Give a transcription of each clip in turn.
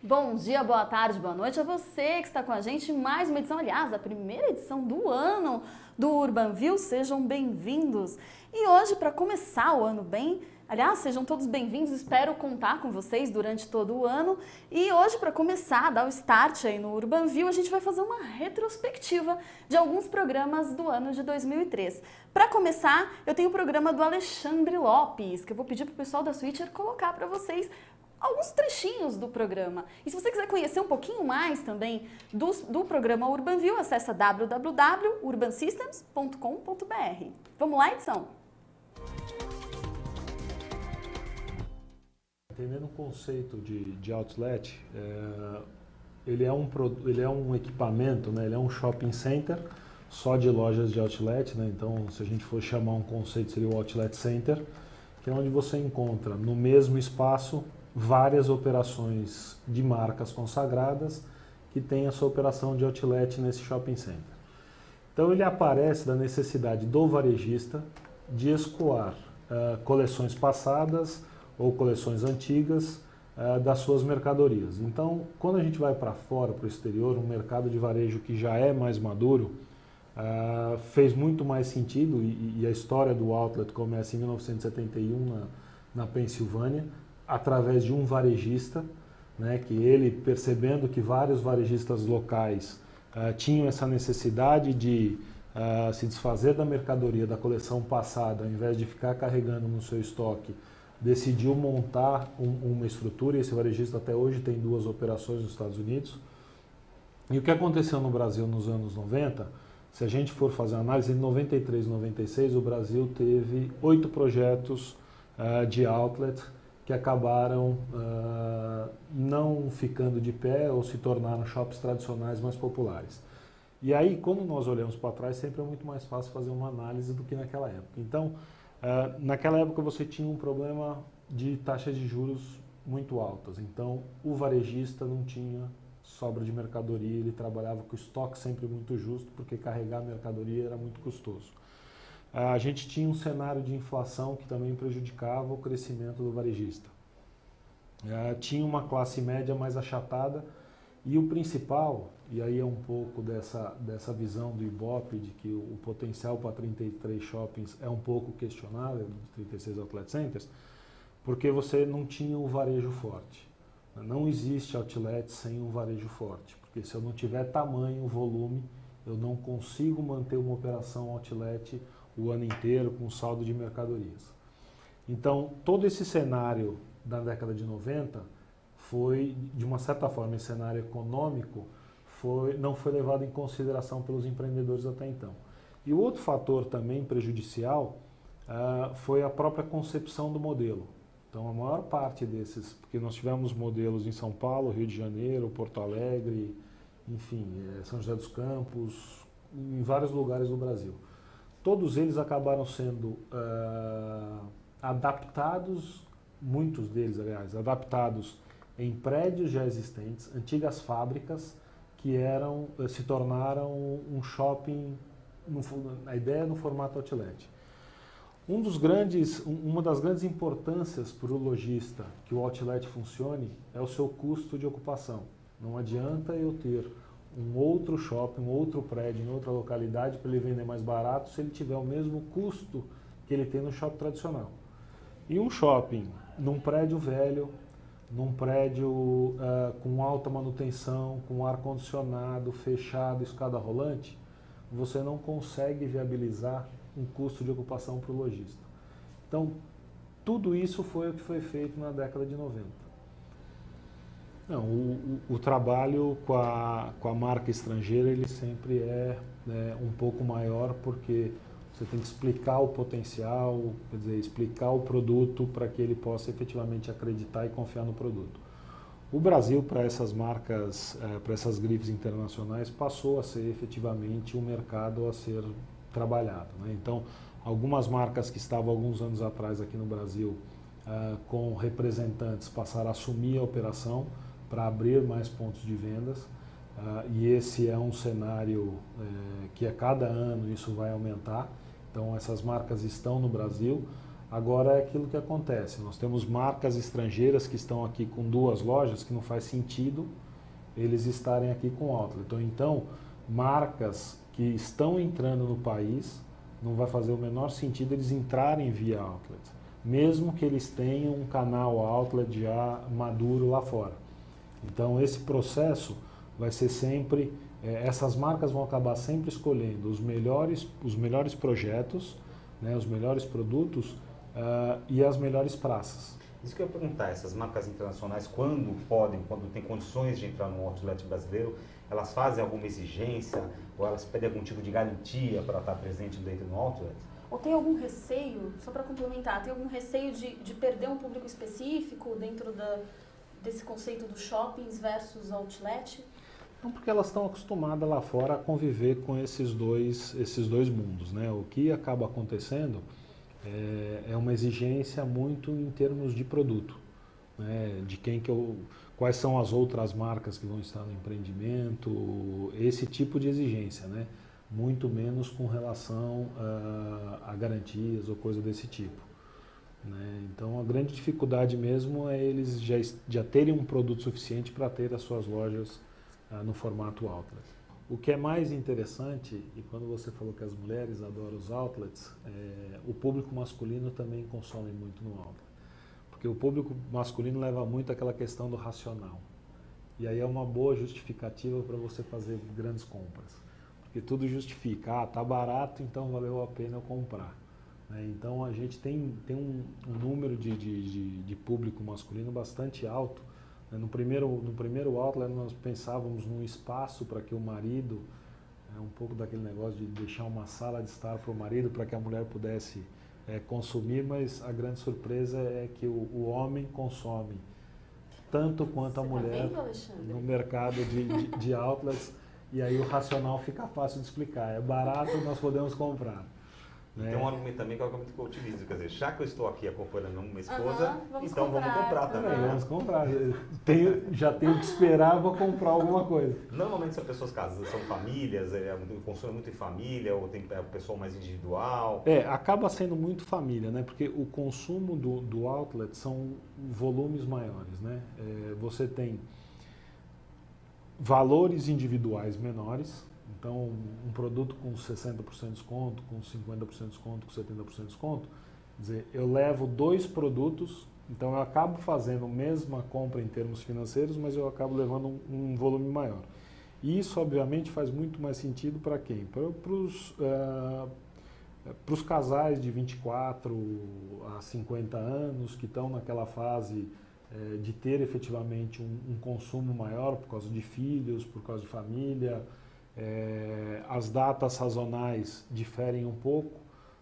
Bom dia, boa tarde, boa noite a você que está com a gente em mais uma edição, aliás, a primeira edição do ano do Urbanview. Sejam bem-vindos. E hoje, para começar o ano bem, aliás, sejam todos bem-vindos, espero contar com vocês durante todo o ano. E hoje, para começar, dar o start aí no Urbanview, a gente vai fazer uma retrospectiva de alguns programas do ano de 2003. Para começar, eu tenho o programa do Alexandre Lopes, que eu vou pedir para o pessoal da Switcher colocar para vocês alguns trechinhos do programa. E se você quiser conhecer um pouquinho mais também do programa Urbanview, acessa www.urbansystems.com.br. Vamos lá, edição? Entendendo o conceito de outlet, ele é um equipamento, né? Ele é um shopping center só de lojas de outlet, né? Então, se a gente for chamar um conceito, seria o outlet center, que é onde você encontra no mesmo espaço várias operações de marcas consagradas que têm a sua operação de outlet nesse shopping center. Então ele aparece da necessidade do varejista de escoar coleções passadas ou coleções antigas das suas mercadorias. Então, quando a gente vai para fora, para o exterior, um mercado de varejo que já é mais maduro, fez muito mais sentido, e a história do outlet começa em 1971 na Pensilvânia, através de um varejista, né, que ele, percebendo que vários varejistas locais tinham essa necessidade de se desfazer da mercadoria da coleção passada, ao invés de ficar carregando no seu estoque, decidiu montar uma estrutura, e esse varejista até hoje tem 2 operações nos Estados Unidos. E o que aconteceu no Brasil nos anos 90, se a gente for fazer uma análise, em 93 e 96 o Brasil teve 8 projetos de outlet que acabaram não ficando de pé ou se tornaram shoppings tradicionais mais populares. E aí, quando nós olhamos para trás, sempre é muito mais fácil fazer uma análise do que naquela época. Então, naquela época você tinha um problema de taxas de juros muito altas. Então, o varejista não tinha sobra de mercadoria, ele trabalhava com estoque sempre muito justo, porque carregar a mercadoria era muito custoso. A gente tinha um cenário de inflação que também prejudicava o crescimento do varejista. Tinha uma classe média mais achatada e o principal, e aí é um pouco dessa visão do Ibope, de que o potencial para 33 shoppings é um pouco questionável, 36 outlet centers, porque você não tinha o varejo forte. Não existe outlet sem um varejo forte, porque se eu não tiver tamanho, volume, eu não consigo manter uma operação outlet o ano inteiro com saldo de mercadorias. Então, todo esse cenário da década de 90 foi, de uma certa forma, esse cenário econômico não foi levado em consideração pelos empreendedores até então. E o outro fator também prejudicial foi a própria concepção do modelo. Então, a maior parte desses, porque nós tivemos modelos em São Paulo, Rio de Janeiro, Porto Alegre, enfim, São José dos Campos, em vários lugares do Brasil. Todos eles acabaram sendo adaptados, muitos deles, aliás, adaptados em prédios já existentes, antigas fábricas que se tornaram um shopping, a ideia no formato outlet. Uma das grandes importâncias para o lojista que o outlet funcione é o seu custo de ocupação. Não adianta eu ter um outro shopping, um outro prédio em outra localidade para ele vender mais barato se ele tiver o mesmo custo que ele tem no shopping tradicional. E um shopping num prédio velho, num prédio com alta manutenção, com ar-condicionado, fechado, escada rolante, você não consegue viabilizar um custo de ocupação para o lojista. Então, tudo isso foi o que foi feito na década de 90. Não, o trabalho com a marca estrangeira ele sempre é um pouco maior, porque você tem que explicar o potencial, quer dizer, explicar o produto para que ele possa efetivamente acreditar e confiar no produto. O Brasil, para essas marcas, para essas grifes internacionais, passou a ser efetivamente um mercado a ser trabalhado, né? Então, algumas marcas que estavam alguns anos atrás aqui no Brasil com representantes passaram a assumir a operação para abrir mais pontos de vendas, e esse é um cenário que a cada ano isso vai aumentar. Então essas marcas estão no Brasil. Agora é aquilo que acontece, nós temos marcas estrangeiras que estão aqui com 2 lojas que não faz sentido eles estarem aqui com outlet. Então, marcas que estão entrando no país, não vai fazer o menor sentido eles entrarem via outlet, mesmo que eles tenham um canal outlet já maduro lá fora. Então, esse processo vai ser sempre, essas marcas vão acabar sempre escolhendo os melhores projetos, né, os melhores produtos e as melhores praças. Isso que eu ia perguntar, essas marcas internacionais, quando tem condições de entrar no outlet brasileiro, elas fazem alguma exigência ou elas pedem algum tipo de garantia para estar presente dentro do outlet? Ou tem algum receio, só para complementar, tem algum receio de perder um público específico dentro desse conceito dos shoppings versus outlet? Não, porque elas estão acostumadas lá fora a conviver com esses dois mundos, né? O que acaba acontecendo é uma exigência muito em termos de produto, né? De quais são as outras marcas que vão estar no empreendimento, esse tipo de exigência, né? Muito menos com relação a garantias ou coisa desse tipo, né? Então a grande dificuldade mesmo é eles já terem um produto suficiente para ter as suas lojas no formato outlet. O que é mais interessante, e quando você falou que as mulheres adoram os outlets, o público masculino também consome muito no outlet. Porque o público masculino leva muito aquela questão do racional. E aí é uma boa justificativa para você fazer grandes compras. Porque tudo justifica, tá barato, então valeu a pena eu comprar. Né? Então a gente tem um número de público masculino bastante alto. No primeiro outlet nós pensávamos num espaço para que o marido, um pouco daquele negócio de deixar uma sala de estar para o marido, para que a mulher pudesse consumir, mas a grande surpresa é que o homem consome tanto quanto a mulher no mercado de outlets, e aí o racional fica fácil de explicar. É barato, nós podemos comprar. Tem um argumento também que é o argumento que eu utilizo, quer dizer, já que eu estou aqui acompanhando uma esposa, então vamos comprar também. Vamos comprar. Já tenho que esperar, vou comprar alguma coisa. Normalmente são pessoas casadas, são famílias, consomem muito em família, ou tem o pessoal mais individual? Acaba sendo muito família, né? Porque o consumo do outlet são volumes maiores, né? Você tem valores individuais menores. Então, um produto com 60% de desconto, com 50% de desconto, com 70% de desconto, quer dizer, eu levo 2 produtos, então eu acabo fazendo a mesma compra em termos financeiros, mas eu acabo levando um volume maior. E isso, obviamente, faz muito mais sentido para quem? Para os casais de 24 a 50 anos que estão naquela fase de ter efetivamente um consumo maior por causa de filhos, por causa de família. As datas sazonais diferem um pouco,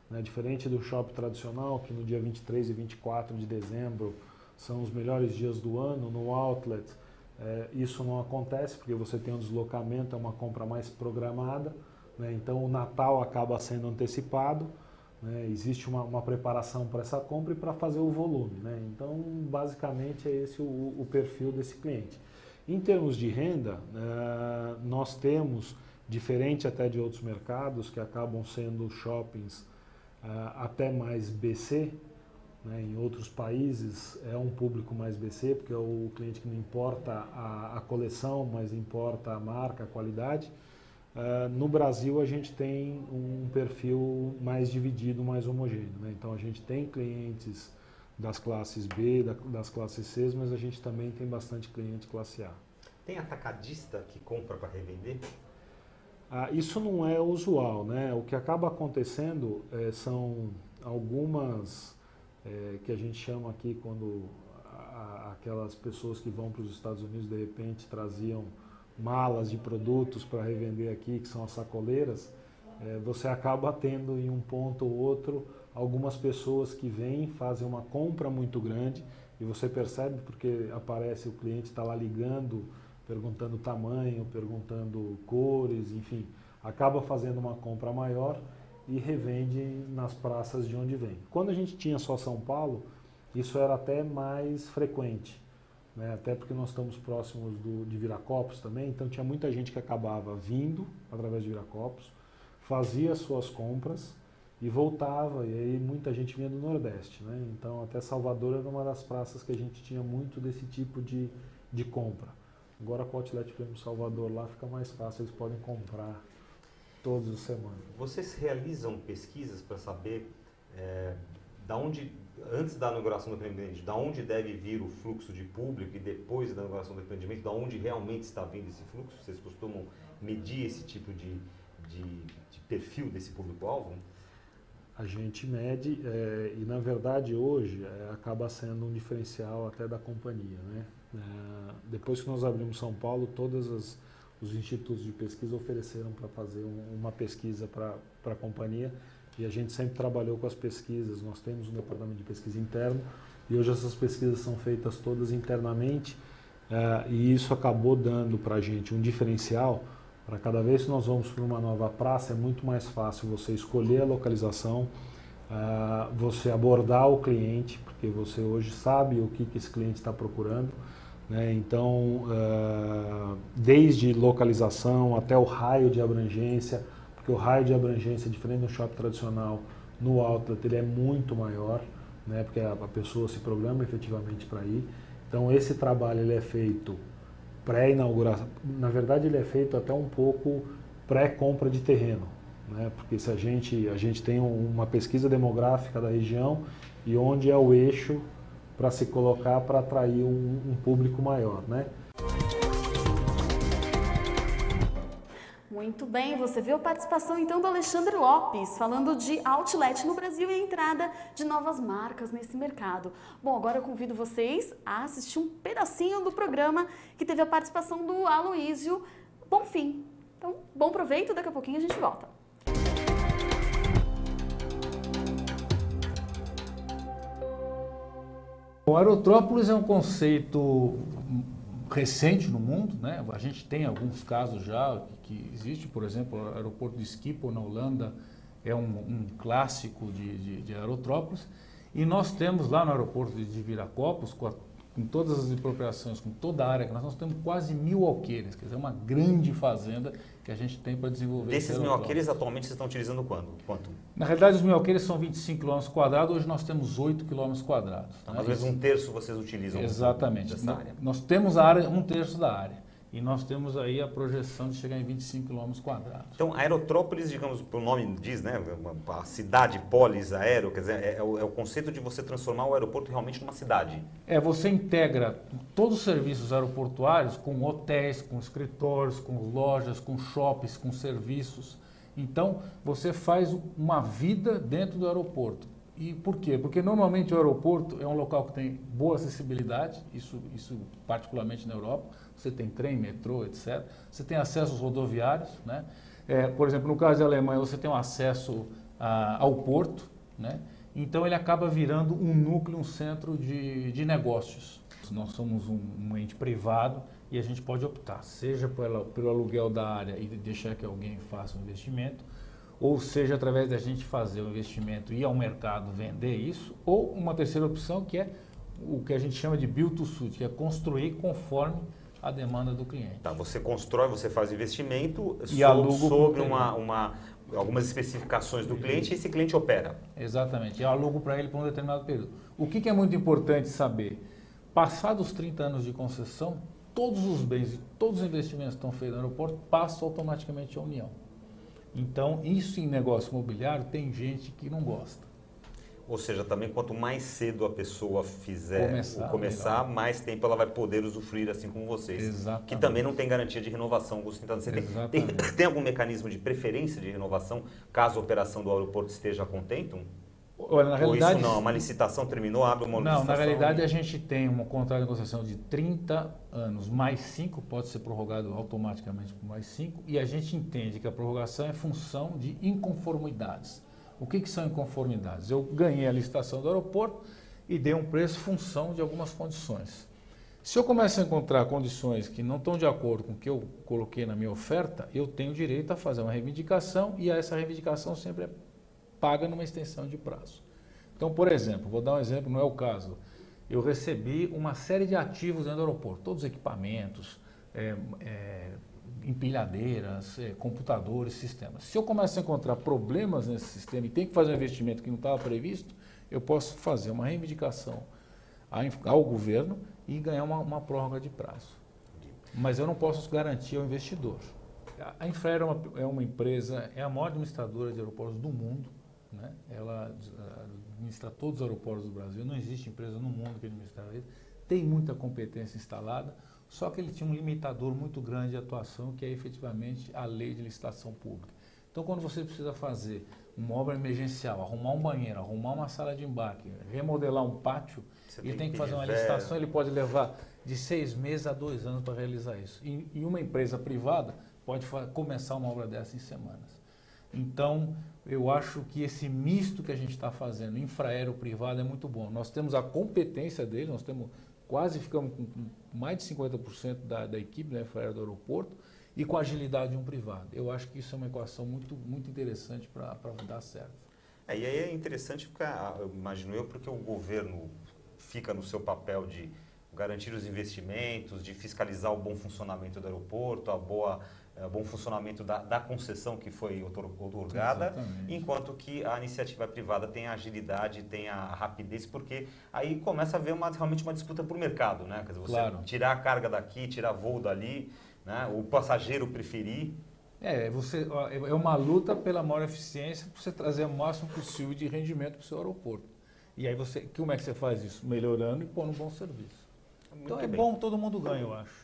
né? Diferente do shopping tradicional, que no dia 23 e 24 de dezembro são os melhores dias do ano, no outlet isso não acontece, porque você tem um deslocamento, é uma compra mais programada, né? Então o Natal acaba sendo antecipado, né? Existe uma preparação para essa compra e para fazer o volume, né? Então basicamente é esse o perfil desse cliente. Em termos de renda, nós temos, diferente até de outros mercados, que acabam sendo shoppings até mais BC, né? Em outros países é um público mais BC, porque é o cliente que não importa a coleção, mas importa a marca, a qualidade. No Brasil a gente tem um perfil mais dividido, mais homogêneo, né? Então a gente tem clientes das classes B, das classes C, mas a gente também tem bastante cliente classe A. Tem atacadista que compra para revender? Isso não é usual, né? O que acaba acontecendo são algumas que a gente chama aqui quando aquelas pessoas que vão para os Estados Unidos de repente traziam malas de produtos para revender aqui, que são as sacoleiras. Você acaba tendo em um ponto ou outro algumas pessoas que vêm, fazem uma compra muito grande e você percebe porque aparece o cliente está lá ligando, perguntando tamanho, perguntando cores, enfim, acaba fazendo uma compra maior e revende nas praças de onde vem. Quando a gente tinha só São Paulo, isso era até mais frequente, né? Até porque nós estamos próximos de Viracopos também, então tinha muita gente que acabava vindo através de Viracopos, fazia suas compras e voltava, e aí muita gente vinha do Nordeste, né? Então até Salvador era uma das praças que a gente tinha muito desse tipo de compra. Agora com o Outlet Premium Salvador lá fica mais fácil, eles podem comprar todas as semanas. Vocês realizam pesquisas para saber da onde, antes da inauguração do empreendimento, da onde deve vir o fluxo de público e depois da inauguração do empreendimento, da onde realmente está vindo esse fluxo? Vocês costumam medir esse tipo de perfil desse público-alvo? A gente mede e, na verdade, hoje acaba sendo um diferencial até da companhia, né? Depois que nós abrimos São Paulo, todos os institutos de pesquisa ofereceram para fazer uma pesquisa para a companhia e a gente sempre trabalhou com as pesquisas. Nós temos um departamento de pesquisa interno e hoje essas pesquisas são feitas todas internamente e isso acabou dando para a gente um diferencial. Para cada vez que nós vamos para uma nova praça, é muito mais fácil você escolher a localização, você abordar o cliente, porque você hoje sabe o que esse cliente está procurando, né? Então, desde localização até o raio de abrangência, porque o raio de abrangência, diferente do shopping tradicional, no outlet ele é muito maior, né? Porque a pessoa se programa efetivamente para ir. Então, esse trabalho ele é feito pré-inauguração, na verdade ele é feito até um pouco pré-compra de terreno, né? Porque se a gente tem uma pesquisa demográfica da região e onde é o eixo para se colocar para atrair um público maior, né? Muito bem, você viu a participação então do Alexandre Lopes, falando de outlet no Brasil e a entrada de novas marcas nesse mercado. Bom, agora eu convido vocês a assistir um pedacinho do programa que teve a participação do Aloísio Bonfim. Então, bom proveito, daqui a pouquinho a gente volta. O Aerótrópolis é um conceito recente no mundo, né? A gente tem alguns casos já que existe, por exemplo, o aeroporto de Schiphol na Holanda é um clássico de aerótrópolis, e nós temos lá no aeroporto de Viracopos, com todas as apropriações, com toda a área que nós temos quase 1.000 alqueires, quer dizer, uma grande fazenda que a gente tem para desenvolver. Desses 1.000 alqueires, atualmente vocês estão utilizando quanto? Na realidade, os 1.000 alqueires são 25 km², hoje nós temos 8 km². Né? Às vezes um terço vocês utilizam. Exatamente. Dessa área. Nós temos a área, um terço da área. E nós temos aí a projeção de chegar em 25 km². Então, Aerótrópolis, digamos, o nome diz, né? A cidade polis aéreo, quer dizer, é o conceito de você transformar o aeroporto realmente numa cidade. Você integra todos os serviços aeroportuários com hotéis, com escritórios, com lojas, com shoppings, com serviços. Então, você faz uma vida dentro do aeroporto. E por quê? Porque normalmente o aeroporto é um local que tem boa acessibilidade, isso particularmente na Europa. Você tem trem, metrô, etc. Você tem acessos rodoviários, né? Por exemplo, no caso da Alemanha, você tem um acesso ao porto, né? Então ele acaba virando um núcleo, um centro de negócios. Nós somos um ente privado e a gente pode optar, seja pelo aluguel da área e deixar que alguém faça um investimento, ou seja, através da gente fazer o investimento e ir ao mercado vender isso, ou uma terceira opção que é o que a gente chama de build to suit, que é construir conforme a demanda do cliente. Tá, você constrói, você faz investimento sobre algumas especificações do cliente e esse cliente opera. Exatamente, eu alugo para ele por um determinado período. O que é muito importante saber? Passados 30 anos de concessão, todos os bens e todos os investimentos que estão feitos no aeroporto passam automaticamente à União. Então, isso em negócio imobiliário tem gente que não gosta. Ou seja, também quanto mais cedo a pessoa começar, mais tempo ela vai poder usufruir, assim como vocês. Exatamente. Que também não tem garantia de renovação. Você tem algum mecanismo de preferência de renovação caso a operação do aeroporto esteja contente? Olha, na realidade, ou isso não, uma licitação terminou, abre uma licitação? Não, na realidade a gente tem um contrato de negociação de 30 anos, mais 5, pode ser prorrogado automaticamente por mais 5, e a gente entende que a prorrogação é função de inconformidades. O que são inconformidades? Eu ganhei a licitação do aeroporto e dei um preço função de algumas condições. Se eu começo a encontrar condições que não estão de acordo com o que eu coloquei na minha oferta, eu tenho direito a fazer uma reivindicação e essa reivindicação sempre é paga numa extensão de prazo. Então, por exemplo, vou dar um exemplo, não é o caso. Eu recebi uma série de ativos dentro do aeroporto, todos os equipamentos, empilhadeiras, computadores, sistemas. Se eu começo a encontrar problemas nesse sistema e tem que fazer um investimento que não estava previsto, eu posso fazer uma reivindicação ao governo e ganhar uma prórroga de prazo. Mas eu não posso garantir ao investidor. A Infraero é uma empresa, é a maior administradora de aeroportos do mundo, né? Ela administra todos os aeroportos do Brasil, não existe empresa no mundo que administra isso. Tem muita competência instalada, só que ele tinha um limitador muito grande de atuação, que é efetivamente a lei de licitação pública. Então, quando você precisa fazer uma obra emergencial, arrumar um banheiro, arrumar uma sala de embarque, remodelar um pátio, ele tem que fazer uma licitação, ele pode levar de 6 meses a 2 anos para realizar isso. E uma empresa privada pode começar uma obra dessa em semanas. Então, eu acho que esse misto que a gente está fazendo, infraero privado, é muito bom. Nós temos a competência dele, nós temos ficamos com mais de 50% da equipe, né, infraero do aeroporto, e com a agilidade de um privado. Eu acho que isso é uma equação muito, muito interessante para dar certo. E aí é interessante, porque, imagino eu, porque o governo fica no seu papel de garantir os investimentos, de fiscalizar o bom funcionamento do aeroporto, bom funcionamento da concessão que foi otorgada, exatamente, enquanto que a iniciativa privada tem a agilidade, tem a rapidez, porque aí começa a haver realmente uma disputa por mercado, né? Quer dizer, você tirar a carga daqui, tirar voo dali, né? O passageiro preferir. É uma luta pela maior eficiência, para você trazer o máximo possível de rendimento para o seu aeroporto. E aí como é que você faz isso? Melhorando e pondo um bom serviço. Então é bom, todo mundo ganha, eu acho.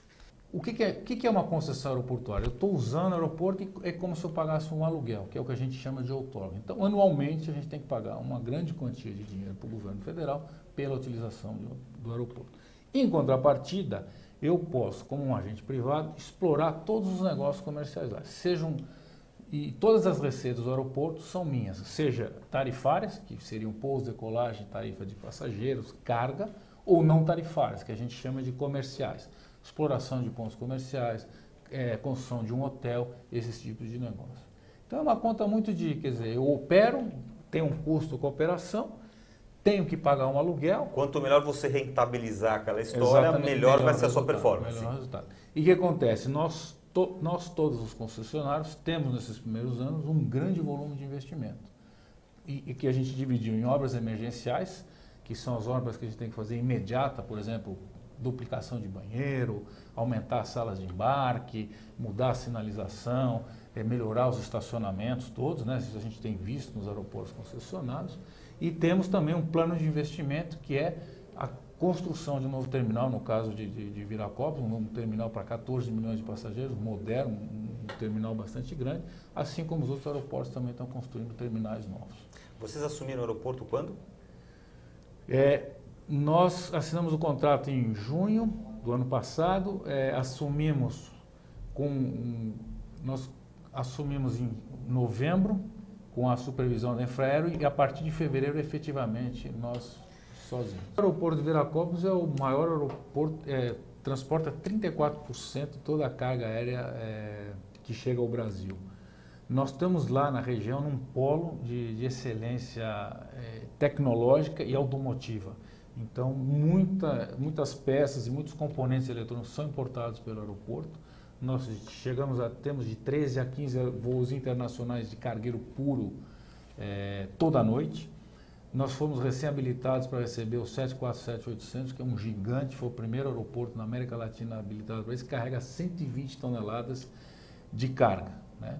O que é uma concessão aeroportuária? Eu estou usando o aeroporto e é como se eu pagasse um aluguel, que é o que a gente chama de outorga. Então, anualmente, a gente tem que pagar uma grande quantia de dinheiro para o governo federal pela utilização do aeroporto. Em contrapartida, eu posso, como um agente privado, explorar todos os negócios comerciais lá. E todas as receitas do aeroporto são minhas, seja tarifárias, que seriam pouso, decolagem, tarifa de passageiros, carga, ou não tarifárias, que a gente chama de comerciais. Exploração de pontos comerciais, construção de um hotel, esses tipos de negócio. Então é uma conta muito quer dizer, eu opero, tenho um custo com a operação, tenho que pagar um aluguel. Quanto melhor você rentabilizar aquela história, melhor vai ser a sua performance. Melhor resultado. E o que acontece? Nós todos os concessionários, temos nesses primeiros anos um grande volume de investimento. E que a gente dividiu em obras emergenciais, que são as obras que a gente tem que fazer imediata, por exemplo, duplicação de banheiro, aumentar as salas de embarque, mudar a sinalização, melhorar os estacionamentos todos, né? Isso a gente tem visto nos aeroportos concessionados. E temos também um plano de investimento que é a construção de um novo terminal, no caso de Viracopos, um novo terminal para 14 milhões de passageiros, moderno, um terminal bastante grande, assim como os outros aeroportos também estão construindo terminais novos. Vocês assumiram o aeroporto quando? Nós assinamos o contrato em junho do ano passado, nós assumimos em novembro com a supervisão da Infraero e a partir de fevereiro efetivamente nós sozinhos. O aeroporto de Viracopos é o maior aeroporto, transporta 34% de toda a carga aérea que chega ao Brasil. Nós estamos lá na região num polo de excelência tecnológica e automotiva. Então, muitas peças e muitos componentes eletrônicos são importados pelo aeroporto. Nós temos de 13 a 15 voos internacionais de cargueiro puro toda noite. Nós fomos recém-habilitados para receber o 747-800, que é um gigante, foi o primeiro aeroporto na América Latina habilitado para isso, que carrega 120 toneladas de carga, né?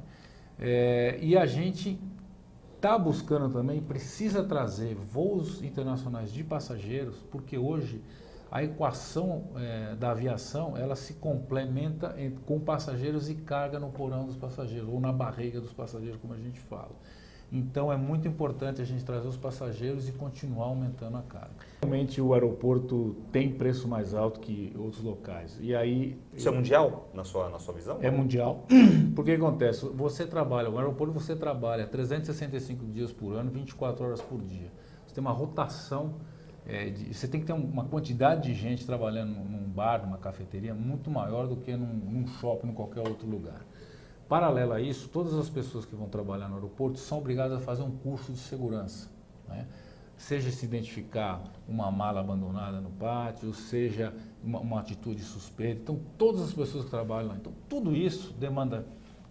E a gente está buscando também, precisa trazer voos internacionais de passageiros, porque hoje a equação da aviação, ela se complementa com passageiros e carga no porão dos passageiros, ou na barriga dos passageiros, como a gente fala. Então é muito importante a gente trazer os passageiros e continuar aumentando a carga. Realmente o aeroporto tem preço mais alto que outros locais. E aí, isso é mundial, na sua visão? É mundial. Porque acontece, o aeroporto você trabalha 365 dias por ano, 24 horas por dia. Você tem uma rotação, você tem que ter uma quantidade de gente trabalhando num bar, numa cafeteria, muito maior do que num shopping, em qualquer outro lugar. Paralelo a isso, todas as pessoas que vão trabalhar no aeroporto são obrigadas a fazer um curso de segurança, né? seja se identificar uma mala abandonada no pátio, seja uma atitude suspeita. Então, todas as pessoas que trabalham lá. Então, tudo isso demanda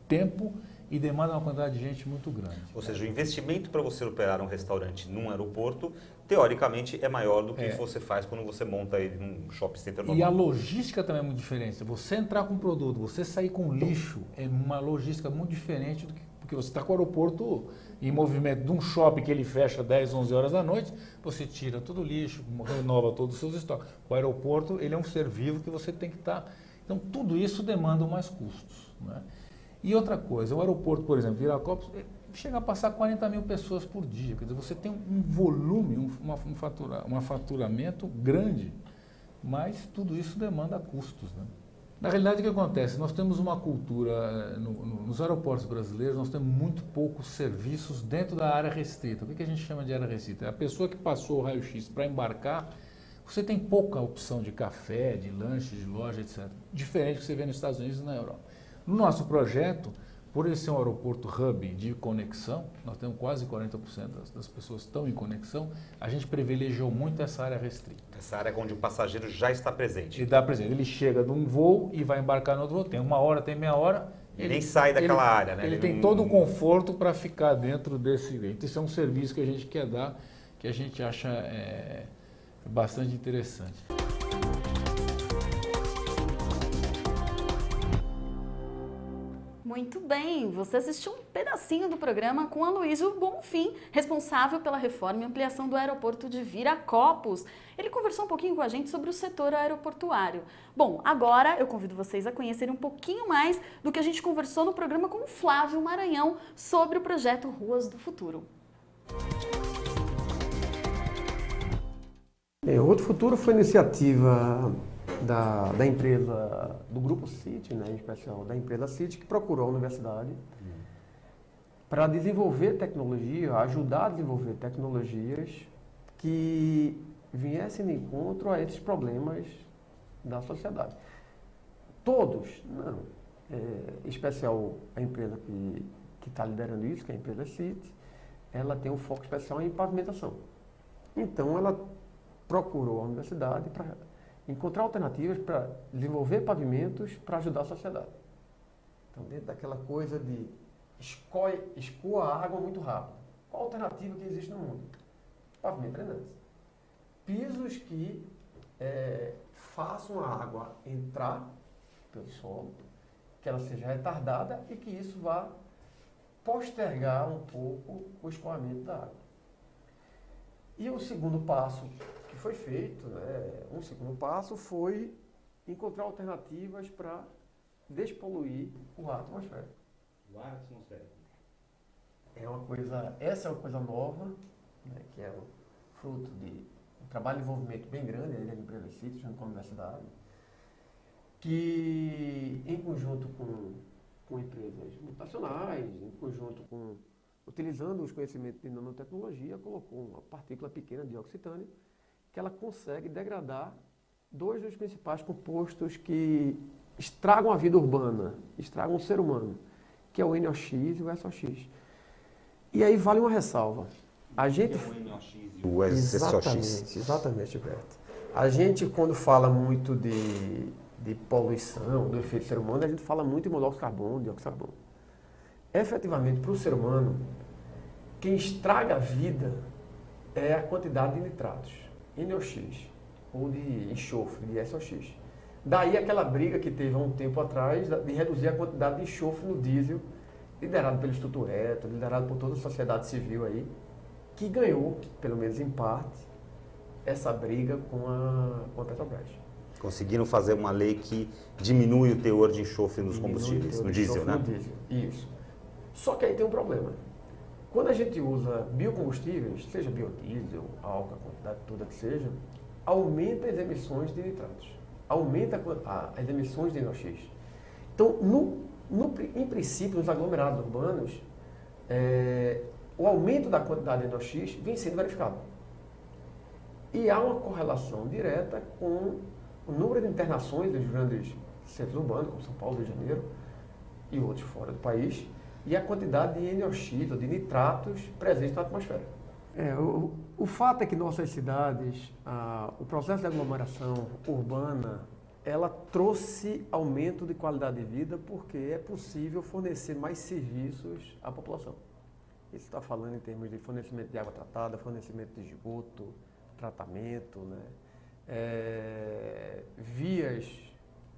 tempo e demanda uma quantidade de gente muito grande. Ou seja, o investimento para você operar um restaurante num aeroporto, teoricamente, é maior do que você faz quando você monta ele num shopping center normal. E a logística também é muito diferente. Você entrar com um produto, você sair com lixo, é uma logística muito diferente do que porque você está com o aeroporto em movimento de um shopping que ele fecha 10, 11 horas da noite, você tira todo o lixo, renova todos os seus estoques. O aeroporto, ele é um ser vivo que você tem que estar... Então, tudo isso demanda mais custos, né? E outra coisa, o aeroporto, por exemplo, Viracopos, chega a passar 40 mil pessoas por dia. Quer dizer, você tem um volume, um faturamento grande, mas tudo isso demanda custos, né? Na realidade, o que acontece? Nós temos uma cultura, nos aeroportos brasileiros, nós temos muito poucos serviços dentro da área restrita. O que a gente chama de área restrita? É a pessoa que passou o raio-x para embarcar, você tem pouca opção de café, de lanche, de loja, etc. Diferente do que você vê nos Estados Unidos e na Europa. No nosso projeto, por ele ser um aeroporto hub de conexão, nós temos quase 40% das pessoas que estão em conexão, a gente privilegiou muito essa área restrita. Essa área onde o passageiro já está presente. Ele está presente. Ele chega de um voo e vai embarcar no outro voo. Tem 1 hora, tem meia hora. Ele nem sai daquela área, né? Ele tem todo o conforto para ficar dentro desse... Então, isso é um serviço que a gente quer dar, que a gente acha bastante interessante. Muito bem, você assistiu um pedacinho do programa com Aloysio Bonfim, responsável pela reforma e ampliação do aeroporto de Viracopos. Ele conversou um pouquinho com a gente sobre o setor aeroportuário. Bom, agora eu convido vocês a conhecerem um pouquinho mais do que a gente conversou no programa com o Flávio Maranhão sobre o projeto Ruas do Futuro. O Ruas do Futuro foi iniciativa da empresa, do Grupo City, né, em especial da empresa City, que procurou a universidade para desenvolver tecnologia, ajudar a desenvolver tecnologias que viessem de encontro a esses problemas da sociedade. Todos, não. Em especial a empresa que está liderando isso, que é a empresa City, ela tem um foco especial em pavimentação. Então, ela procurou a universidade para encontrar alternativas para desenvolver pavimentos para ajudar a sociedade. Então, dentro daquela coisa de escoa a água muito rápido. Qual a alternativa que existe no mundo? Pavimento drenante. Pisos que façam a água entrar pelo solo, que ela seja retardada e que isso vá postergar um pouco o escoamento da água. E o segundo passo que foi feito, um segundo passo foi encontrar alternativas para despoluir o ar atmosférico. O ar atmosférico. Essa é uma coisa nova, né, que é fruto de um trabalho de desenvolvimento bem grande da empresa City, junto com a universidade, que em conjunto com empresas multinacionais, em conjunto utilizando os conhecimentos de nanotecnologia, colocou uma partícula pequena de oxitânio que ela consegue degradar 2 dos principais compostos que estragam a vida urbana, estragam o ser humano, que é o NOx e o SOx. E aí vale uma ressalva. A gente... O NOx e o SOx. Exatamente, Gilberto. A gente, quando fala muito de poluição, do efeito ser humano, a gente fala muito em monóxido de carbono, dióxido de carbono. Efetivamente, para o ser humano, quem estraga a vida é a quantidade de nitratos, NOx, ou de enxofre, de SOx. Daí aquela briga que teve há um tempo atrás de reduzir a quantidade de enxofre no diesel, liderado pelo Instituto Eto, liderado por toda a sociedade civil aí, que ganhou, pelo menos em parte, essa briga com a Petrobras. Conseguiram fazer uma lei que diminui o teor de enxofre nos combustíveis, no diesel, né? No diesel, isso. Só que aí tem um problema. Quando a gente usa biocombustíveis, seja biodiesel, álcool, a quantidade toda que seja, aumenta as emissões de nitratos, aumenta as emissões de NOx. Então, em princípio, nos aglomerados urbanos, o aumento da quantidade de NOx vem sendo verificado. E há uma correlação direta com o número de internações dos grandes centros urbanos, como São Paulo, Rio de Janeiro e outros fora do país, e a quantidade de NOx, ou de nitratos, presentes na atmosfera. O fato é que nossas cidades, o processo de aglomeração urbana, ela trouxe aumento de qualidade de vida porque é possível fornecer mais serviços à população. Isso está falando em termos de fornecimento de água tratada, fornecimento de esgoto, tratamento, né? Vias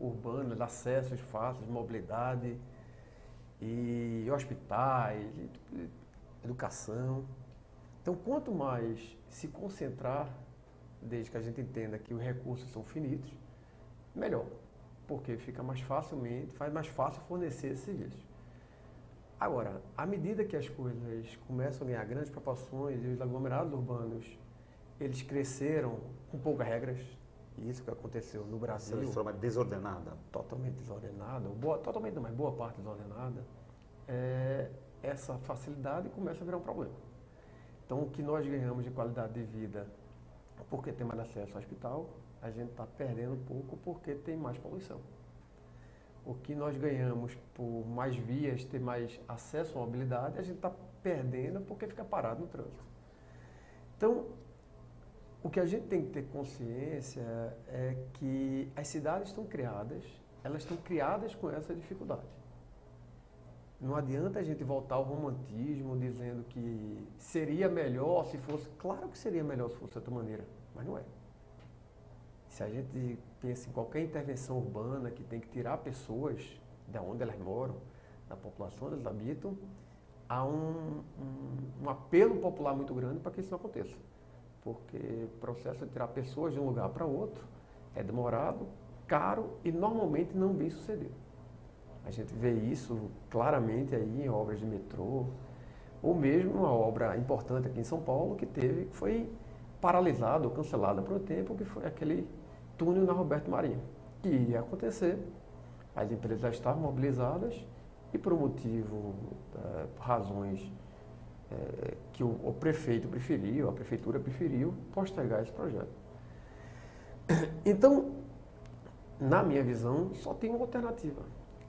urbanas, acessos fáceis, mobilidade, e hospitais, educação. Então, quanto mais se concentrar, desde que a gente entenda que os recursos são finitos, melhor, porque fica mais facilmente, faz mais fácil fornecer esse serviço. Agora, à medida que as coisas começam a ganhar grandes proporções e os aglomerados urbanos, eles cresceram com poucas regras, e isso que aconteceu no Brasil. De forma desordenada. Totalmente desordenada, totalmente não, mas boa parte desordenada, essa facilidade começa a virar um problema. Então, o que nós ganhamos de qualidade de vida porque tem mais acesso ao hospital, a gente está perdendo um pouco porque tem mais poluição. O que nós ganhamos por mais vias, ter mais acesso à mobilidade, a gente está perdendo porque fica parado no trânsito. Então, o que a gente tem que ter consciência é que as cidades estão criadas, elas estão criadas com essa dificuldade. Não adianta a gente voltar ao romantismo dizendo que seria melhor se fosse... Claro que seria melhor se fosse de outra maneira, mas não é. Se a gente pensa em qualquer intervenção urbana que tem que tirar pessoas de onde elas moram, da população onde elas habitam, há um apelo popular muito grande para que isso não aconteça. Porque o processo de tirar pessoas de um lugar para outro é demorado, caro e normalmente não bem sucedido. A gente vê isso claramente aí em obras de metrô, ou mesmo uma obra importante aqui em São Paulo que foi paralisada ou cancelada por um tempo, que foi aquele túnel na Roberto Marinho, que ia acontecer, as empresas já estavam mobilizadas e por um motivo, por razões que o prefeito preferiu, a prefeitura preferiu postergar esse projeto. Então, na minha visão, só tem uma alternativa.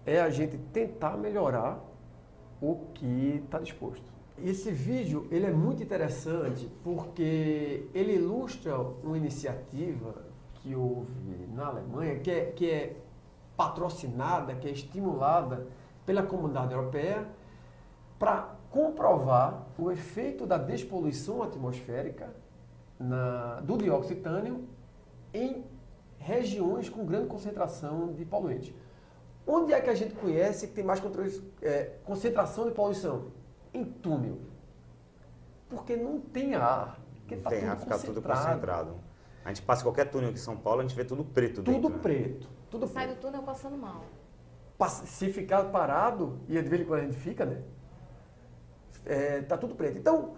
É a gente tentar melhorar o que está disposto. Esse vídeo ele é muito interessante porque ele ilustra uma iniciativa que houve na Alemanha, que é patrocinada, que é estimulada pela Comunidade Europeia para comprovar o efeito da despoluição atmosférica do dióxido de titânio em regiões com grande concentração de poluentes. Onde é que a gente conhece que tem mais concentração de poluição? Em túnel. Porque não tem ar. Não tem ar, fica tudo concentrado. A gente passa qualquer túnel aqui em São Paulo, a gente vê tudo preto dentro. Tudo preto. Tudo Sai preto. do túnel passando mal. Se ficar parado, e de vez em quando a gente fica, né? Tá tudo preto. Então,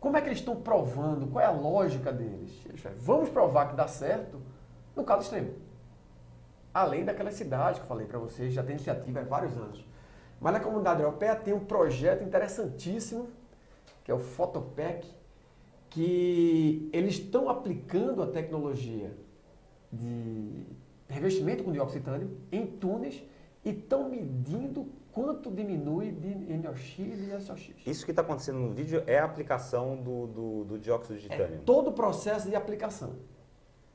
como é que eles estão provando? Qual é a lógica deles? Vamos provar que dá certo no caso extremo. Além daquelas cidades que eu falei para vocês, já tem iniciativa há vários anos. Mas a Comunidade Europeia tem um projeto interessantíssimo, que é o Photopec, que eles estão aplicando a tecnologia de revestimento com dióxido de titânio em túneis e estão medindo quanto diminui de NOx e SOx. Isso que está acontecendo no vídeo é a aplicação do dióxido de titânio? É todo o processo de aplicação.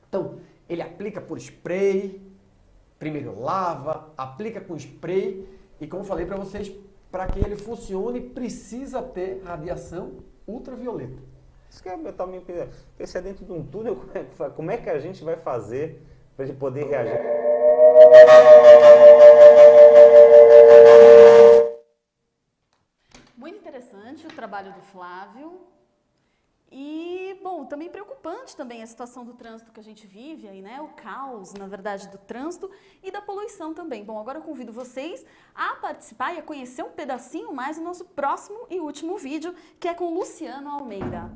Então, ele aplica por spray, primeiro lava, aplica com spray e, como eu falei para vocês, para que ele funcione, precisa ter radiação ultravioleta. Isso que eu também pensei dentro de um túnel, como é que a gente vai fazer para ele poder reagir? Muito interessante o trabalho do Flávio. E, bom, também preocupante também a situação do trânsito que a gente vive aí, né? O caos, na verdade, do trânsito e da poluição também. Bom, agora eu convido vocês a participar e a conhecer um pedacinho mais do nosso próximo e último vídeo, que é com o Luciano Almeida.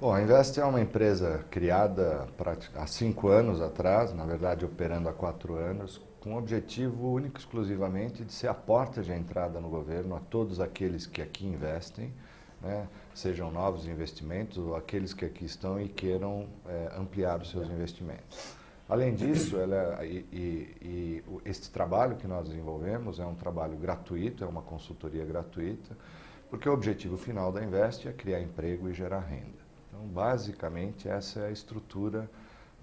Bom, a Invest é uma empresa criada há 5 anos atrás, na verdade operando há 4 anos, com o objetivo único e exclusivamente de ser a porta de entrada no governo a todos aqueles que aqui investem, né, sejam novos investimentos ou aqueles que aqui estão e queiram ampliar os seus investimentos. Além disso, esse trabalho que nós desenvolvemos é um trabalho gratuito, é uma consultoria gratuita, porque o objetivo final da Invest é criar emprego e gerar renda. Então, basicamente, essa é a estrutura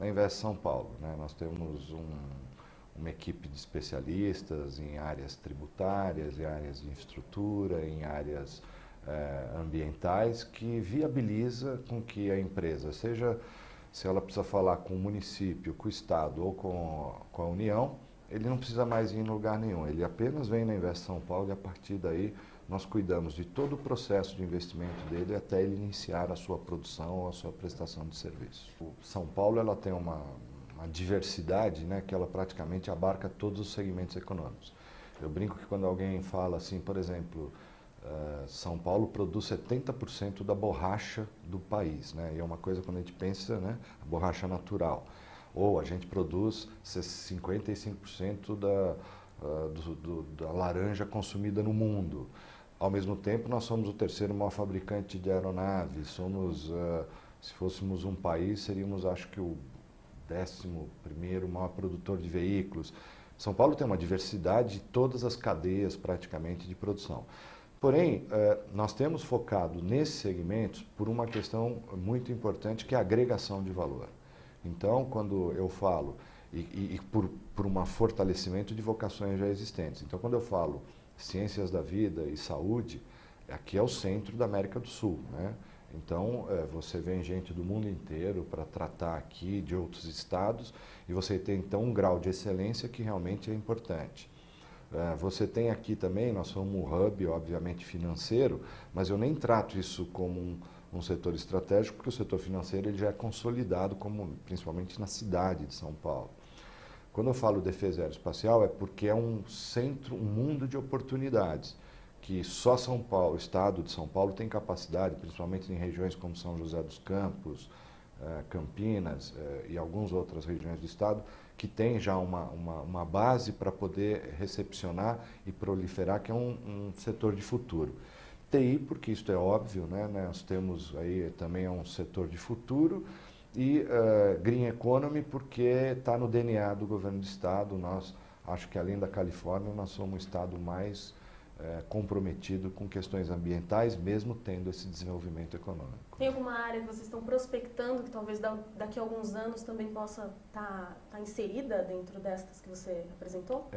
da Invest São Paulo, né? Nós temos uma equipe de especialistas em áreas tributárias, em áreas de infraestrutura, em áreas ambientais, que viabiliza com que a empresa, seja se ela precisa falar com o município, com o Estado ou com a União, ele não precisa mais ir em lugar nenhum. Ele apenas vem na Invest São Paulo e a partir daí nós cuidamos de todo o processo de investimento dele até ele iniciar a sua produção ou a sua prestação de serviço. O São Paulo ela tem uma diversidade, né, que ela praticamente abarca todos os segmentos econômicos. Eu brinco que quando alguém fala assim, por exemplo, São Paulo produz 70% da borracha do país, né? E é uma coisa quando a gente pensa, né, a borracha natural. Ou a gente produz 55% da laranja consumida no mundo. Ao mesmo tempo, nós somos o terceiro maior fabricante de aeronaves. Se fôssemos um país, seríamos, acho que, o 11º maior produtor de veículos. São Paulo tem uma diversidade de todas as cadeias, praticamente, de produção. Porém, nós temos focado nesses segmentos por uma questão muito importante, que é a agregação de valor. Então, quando eu falo, por um fortalecimento de vocações já existentes. Então, quando eu falo ciências da vida e saúde, aqui é o centro da América do Sul, né? Então, você vem gente do mundo inteiro para tratar aqui de outros estados e você tem, então, um grau de excelência que realmente é importante. Você tem aqui também, nós somos um hub, obviamente, financeiro, mas eu nem trato isso como um setor estratégico, porque o setor financeiro ele já é consolidado, principalmente na cidade de São Paulo. Quando eu falo defesa aeroespacial, é porque é um centro, um mundo de oportunidades, que só São Paulo, o estado de São Paulo tem capacidade, principalmente em regiões como São José dos Campos, Campinas e algumas outras regiões do estado, que tem já uma base para poder recepcionar e proliferar, que é um setor de futuro. TI, porque isso é óbvio, né? Nós temos aí também um setor de futuro, e Green Economy, porque está no DNA do governo do estado. Nós, acho que além da Califórnia, nós somos o estado mais comprometido com questões ambientais, mesmo tendo esse desenvolvimento econômico. Tem alguma área que vocês estão prospectando que talvez daqui a alguns anos também possa estar inserida dentro destas que você apresentou?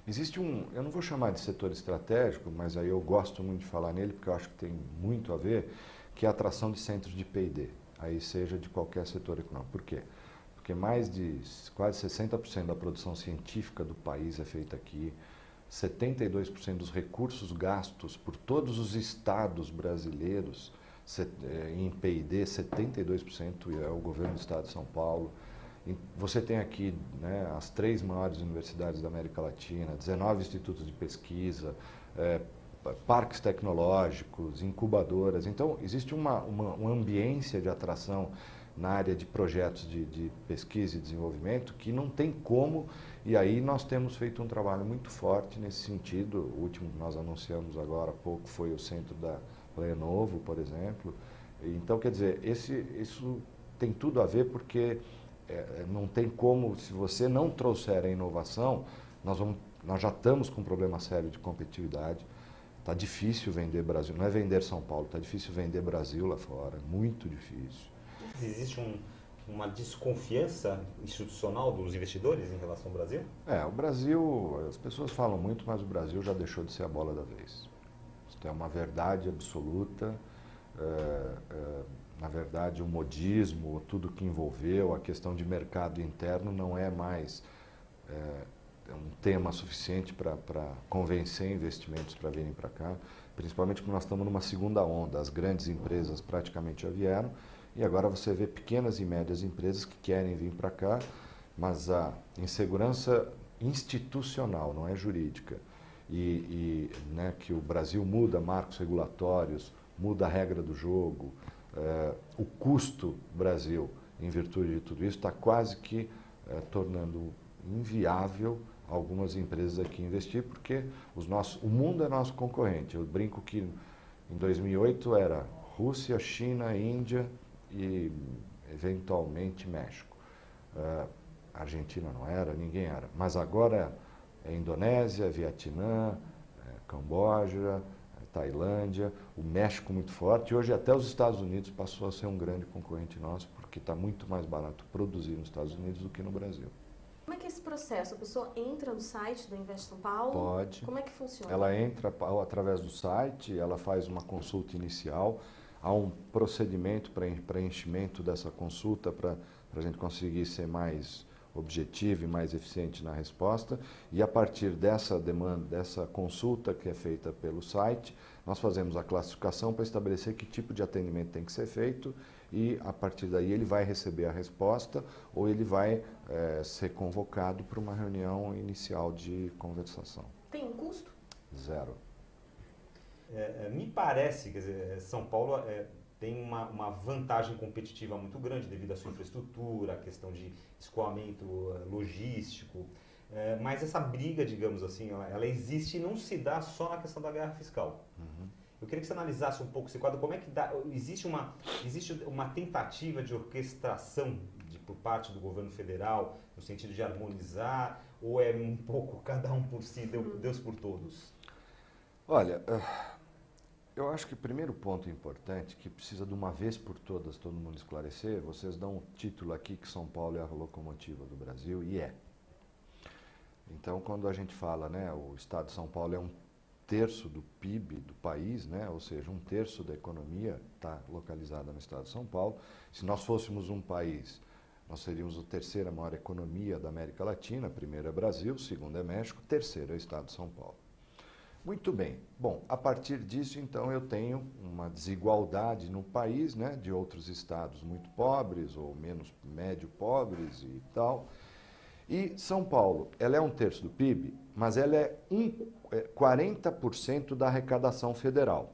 Existe eu não vou chamar de setor estratégico, mas aí eu gosto muito de falar nele, porque eu acho que tem muito a ver, que é a atração de centros de P&D, aí seja de qualquer setor econômico. Por quê? Porque mais de quase 60% da produção científica do país é feita aqui, 72% dos recursos gastos por todos os estados brasileiros em P&D, 72% é o governo do estado de São Paulo. Você tem aqui, né, as 3 maiores universidades da América Latina, 19 institutos de pesquisa, parques tecnológicos, incubadoras. Então, existe uma ambiência de atração na área de projetos de pesquisa e desenvolvimento que não tem como, e aí nós temos feito um trabalho muito forte nesse sentido. O último que nós anunciamos agora há pouco foi o centro da Lenovo, por exemplo. Então, quer dizer, isso tem tudo a ver, porque não tem como, se você não trouxer a inovação, nós já estamos com um problema sério de competitividade. Está difícil vender Brasil, não é vender São Paulo, está difícil vender Brasil lá fora, muito difícil. Existe uma desconfiança institucional dos investidores em relação ao Brasil? O Brasil, as pessoas falam muito, mas o Brasil já deixou de ser a bola da vez. Isso é uma verdade absoluta. Na verdade, o modismo, tudo que envolveu, a questão de mercado interno não é mais um tema suficiente para convencer investimentos para virem para cá, principalmente porque nós estamos numa segunda onda. As grandes empresas praticamente já vieram, e agora você vê pequenas e médias empresas que querem vir para cá, mas a insegurança institucional, não é jurídica, né, que o Brasil muda marcos regulatórios, muda a regra do jogo, o custo Brasil, em virtude de tudo isso, está quase que tornando inviável algumas empresas aqui investir, porque o mundo é nosso concorrente. Eu brinco que em 2008 era Rússia, China, Índia e eventualmente México. A Argentina não era, ninguém era. Mas agora é Indonésia, Vietnã, Camboja, Tailândia, o México muito forte. E hoje até os Estados Unidos passou a ser um grande concorrente nosso, porque está muito mais barato produzir nos Estados Unidos do que no Brasil. Como é que é esse processo? A pessoa entra no site da Invest São Paulo? Pode. Como é que funciona? Ela entra através do site, ela faz uma consulta inicial, há um procedimento para preenchimento dessa consulta para a gente conseguir ser mais objetivo e mais eficiente na resposta, e a partir dessa demanda, dessa consulta que é feita pelo site, nós fazemos a classificação para estabelecer que tipo de atendimento tem que ser feito, e a partir daí ele vai receber a resposta ou ele vai ser convocado para uma reunião inicial de conversação. Tem um custo? Zero. Me parece, quer dizer, São Paulo tem uma vantagem competitiva muito grande devido à sua infraestrutura, a questão de escoamento logístico, mas essa briga, digamos assim, ela existe e não se dá só na questão da guerra fiscal. Uhum. Eu queria que você analisasse um pouco esse quadro, como é que existe uma tentativa de orquestração por parte do governo federal, no sentido de harmonizar, ou é um pouco cada um por si, Deus por todos? Olha, eu acho que o primeiro ponto importante, que precisa de uma vez por todas todo mundo esclarecer, vocês dão um título aqui que São Paulo é a locomotiva do Brasil, e é. Então, quando a gente fala, né, o estado de São Paulo é 1/3 do PIB do país, né, ou seja, 1/3 da economia está localizada no estado de São Paulo. Se nós fôssemos um país, nós seríamos a 3ª maior economia da América Latina, primeiro é Brasil, segundo é México, terceiro é o estado de São Paulo. Muito bem. Bom, a partir disso, então, eu tenho uma desigualdade no país, né, de outros estados muito pobres ou menos médio pobres e tal. E São Paulo, ela é 1/3 do PIB, mas ela é 40% da arrecadação federal.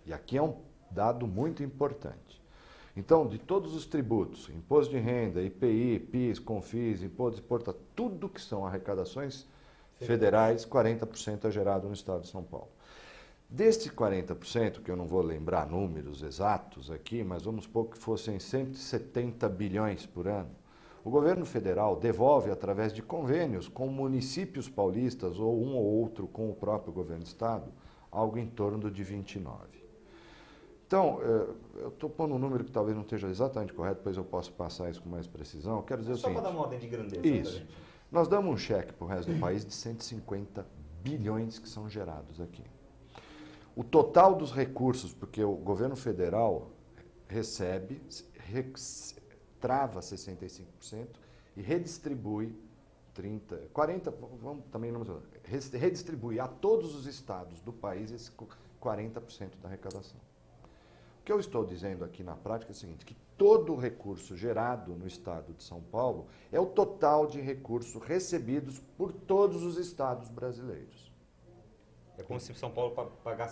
E aqui é um dado muito importante. Então, de todos os tributos, imposto de renda, IPI, PIS, CONFIS, imposto de exportação, tudo que são arrecadações federais, 40% é gerado no estado de São Paulo. Deste 40%, que eu não vou lembrar números exatos aqui, mas vamos supor que fossem 170 bilhões por ano, o governo federal devolve através de convênios com municípios paulistas ou um ou outro com o próprio governo do estado, algo em torno de 29. Então, eu estou pondo um número que talvez não esteja exatamente correto, depois eu posso passar isso com mais precisão. Eu quero dizer o seguinte. Só para dar uma ordem de grandeza. Isso. Nós damos um cheque para o resto do país de 150 bilhões que são gerados aqui. O total dos recursos, porque o governo federal recebe, trava 65% e redistribui 40%, vamos também não redistribui a todos os estados do país esse 40% da arrecadação. O que eu estou dizendo aqui na prática é o seguinte, que todo o recurso gerado no estado de São Paulo é o total de recursos recebidos por todos os estados brasileiros. É como se São Paulo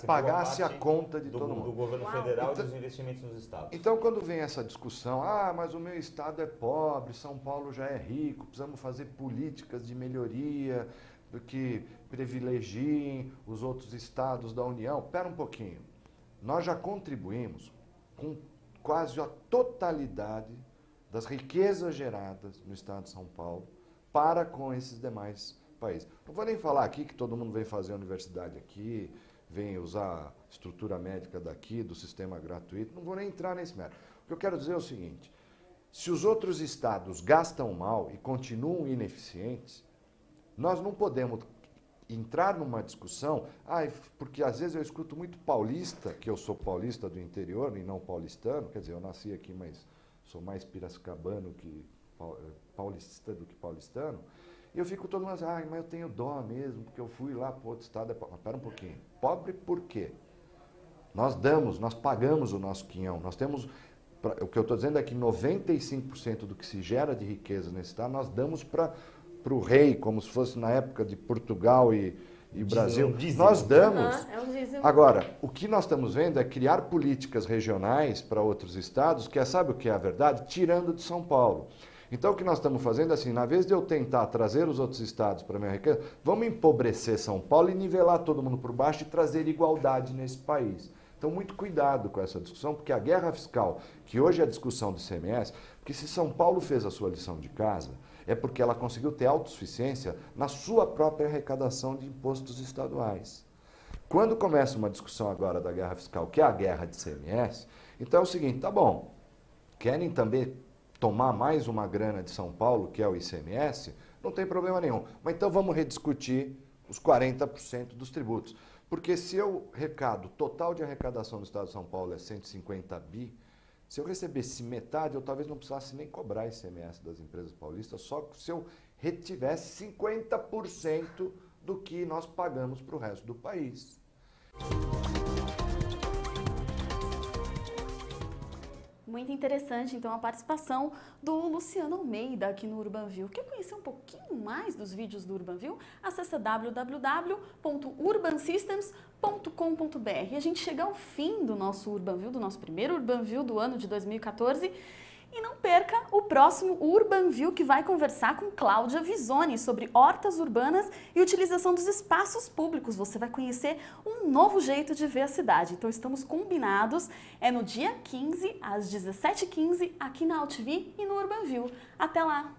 pagasse a conta de todo mundo. Do governo federal e dos investimentos nos estados. Então, quando vem essa discussão, mas o meu estado é pobre, São Paulo já é rico, precisamos fazer políticas de melhoria que privilegiem os outros estados da União. Espera um pouquinho. Nós já contribuímos com quase a totalidade das riquezas geradas no estado de São Paulo para com esses demais países. Não vou nem falar aqui que todo mundo vem fazer a universidade aqui, vem usar estrutura médica daqui, do sistema gratuito, não vou nem entrar nesse mérito. O que eu quero dizer é o seguinte, se os outros estados gastam mal e continuam ineficientes, nós não podemos entrar numa discussão, porque às vezes eu escuto muito paulista, que eu sou paulista do interior e não paulistano, quer dizer, eu nasci aqui, mas sou mais piracicabano que paulista do que paulistano, e eu fico todo mundo assim, mas eu tenho dó mesmo, porque eu fui lá para outro estado. Mas espera um pouquinho. Pobre por quê? Nós pagamos o nosso quinhão. Nós temos, o que eu estou dizendo é que 95% do que se gera de riqueza nesse estado, nós damos para o rei, como se fosse na época de Portugal e Brasil. Nós damos. Agora, o que nós estamos vendo é criar políticas regionais para outros estados, que sabe o que é a verdade? Tirando de São Paulo. Então, o que nós estamos fazendo é assim, na vez de eu tentar trazer os outros estados para a minha riqueza, vamos empobrecer São Paulo e nivelar todo mundo por baixo e trazer igualdade nesse país. Então, muito cuidado com essa discussão, porque a guerra fiscal, que hoje é a discussão do ICMS, porque se São Paulo fez a sua lição de casa, é porque ela conseguiu ter autossuficiência na sua própria arrecadação de impostos estaduais. Quando começa uma discussão agora da guerra fiscal, que é a guerra de ICMS, então é o seguinte, tá bom, querem também tomar mais uma grana de São Paulo, que é o ICMS, não tem problema nenhum. Mas então vamos rediscutir os 40% dos tributos. Porque se o total de arrecadação do Estado de São Paulo é 150 bi, se eu recebesse metade, eu talvez não precisasse nem cobrar ICMS das empresas paulistas, só se eu retivesse 50% do que nós pagamos para o resto do país. Muito interessante, então, a participação do Luciano Almeida aqui no UrbanView. Quer conhecer um pouquinho mais dos vídeos do UrbanView? Acesse www.urbansystems.com.br. E a gente chega ao fim do nosso UrbanView, do nosso primeiro UrbanView do ano de 2014. E não perca o próximo UrbanView, que vai conversar com Cláudia Visoni sobre hortas urbanas e utilização dos espaços públicos. Você vai conhecer um novo jeito de ver a cidade. Então estamos combinados, é no dia 15, às 17h15, aqui na AltV e no UrbanView. Até lá!